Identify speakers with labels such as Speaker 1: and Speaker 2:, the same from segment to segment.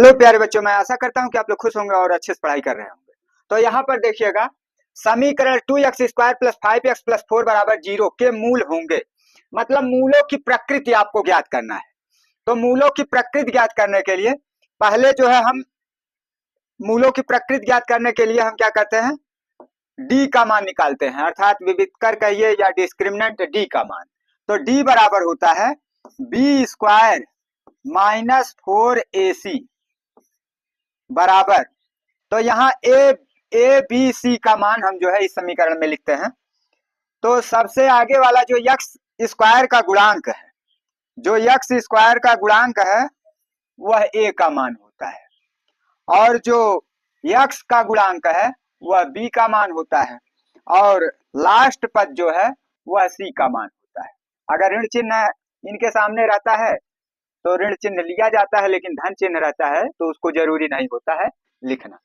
Speaker 1: Hello प्यारे बच्चों, मैं आशा करता हूँ कि आप लोग खुश होंगे और अच्छे से पढ़ाई कर रहे होंगे। तो यहाँ पर देखिएगा, समीकरण 2x² + 5x + 4 = 0 के मूल होंगे। मतलब मूलों की प्रकृति आपको ज्ञात करना है। तो मूलों की प्रकृति ज्ञात करने के लिए पहले जो है हम मूलों की प्रकृति ज्ञात करने के लिए हम क्या करते हैं, डी का मान निकालते हैं, अर्थात विविधकर कहिए या डिस्क्रिमिनेंट डी का मान। तो डी बराबर होता है b² - 4ac बराबर। तो यहाँ ए बी सी का मान हम जो है इस समीकरण में लिखते हैं। तो सबसे आगे वाला जो यक्स स्क्वायर का गुणांक है, जो यक्स स्क्वायर का गुणांक है वह ए का मान होता है, और जो यक्स का गुणांक है वह बी का मान होता है, और लास्ट पद जो है वह सी का मान होता है। अगर ऋण चिन्ह इनके सामने रहता है तो ऋण चिन्ह लिया जाता है, लेकिन धन चिन्ह रहता है तो उसको जरूरी नहीं होता है लिखना।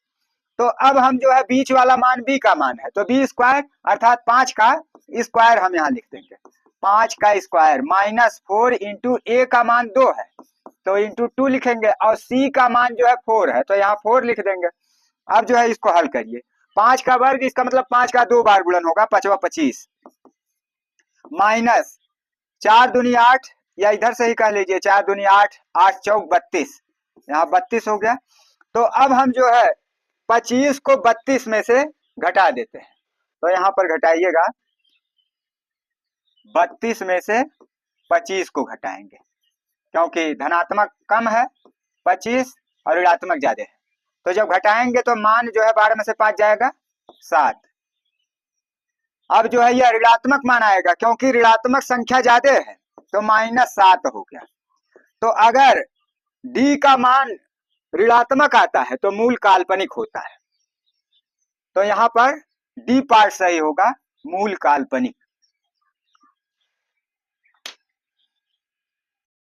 Speaker 1: तो अब हम जो है बीच वाला मान बी का मान है, तो b² अर्थात 5 का स्क्वायर हम यहाँ लिख देंगे। 5 का स्क्वायर -4 इंटू ए का मान 2 है तो इंटू 2 लिखेंगे, और सी का मान जो है 4 है तो यहाँ 4 लिख देंगे। अब जो है इसको हल करिए। 5 का वर्ग, इसका मतलब 5 का 2 बार गुणन होगा, 5 × 25 माइनस 4 दूनी 8, या इधर से ही कह लीजिए 4 दूनी 8, 8 चौक 32, यहाँ 32 हो गया। तो अब हम जो है 25 को 32 में से घटा देते हैं। तो यहाँ पर घटाइएगा, 32 में से 25 को घटाएंगे, क्योंकि धनात्मक कम है 25 और ऋणात्मक ज्यादा है। तो जब घटाएंगे तो मान जो है 12 में से 5 जाएगा 7। अब जो है यह ऋणात्मक मान आएगा, क्योंकि ऋणात्मक संख्या ज्यादा है तो -7 हो गया। तो अगर डी का मान ऋणात्मक आता है तो मूल काल्पनिक होता है। तो यहाँ पर डी पार्ट सही होगा, मूल काल्पनिक।